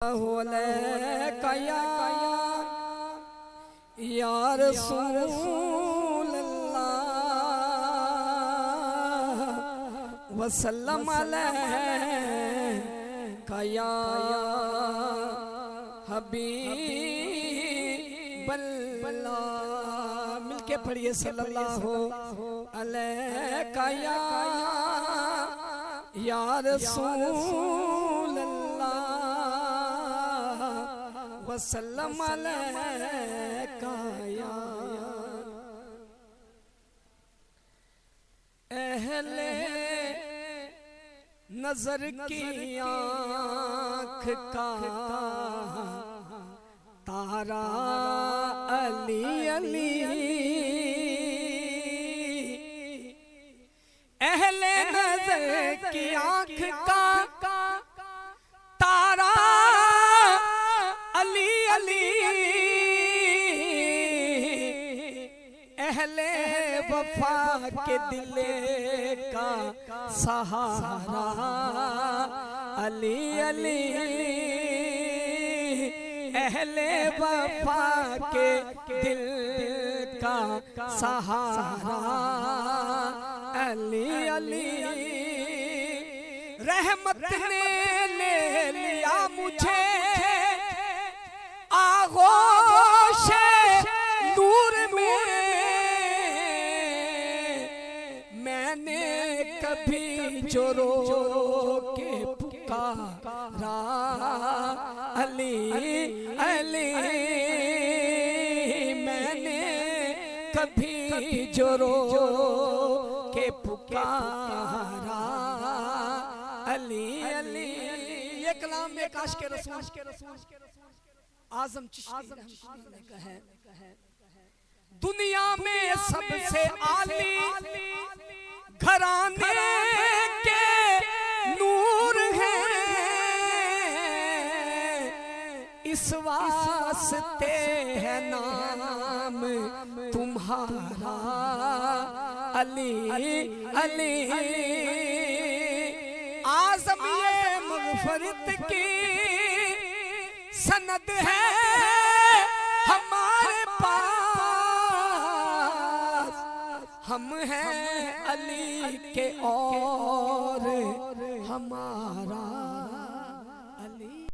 कया या रसूल अल्लाह वसल्लम अलैका या हबीब अल्लाह। मिलके पढ़िए सल्लल्लाहु अलैका या रसूल वसल्लम अलैका या अहले नजर की आँख का तारा अली अली। अहले नजर की आँख का तारा अली अली। अहले वफा के दिले का सहारा अली अली। अहले वफा के दिल का सहारा अली अली। रहमत ने ले लिया मुझे आगोशे नूर में। मैंने कभी जो रो के पुकारा अली अली। मैंने कभी जो रो के पुकारा अली अली। ये कलाम में काश के रसूल आजम चिश्ती ने कहा, दुनिया में सबसे आली घराने के नूर हैं। इस वास्ते है नाम तुम्हारा अली अली। आजम ये मग़फ़िरत की सनद है हमारे पास। हम हैं अली के और हमारा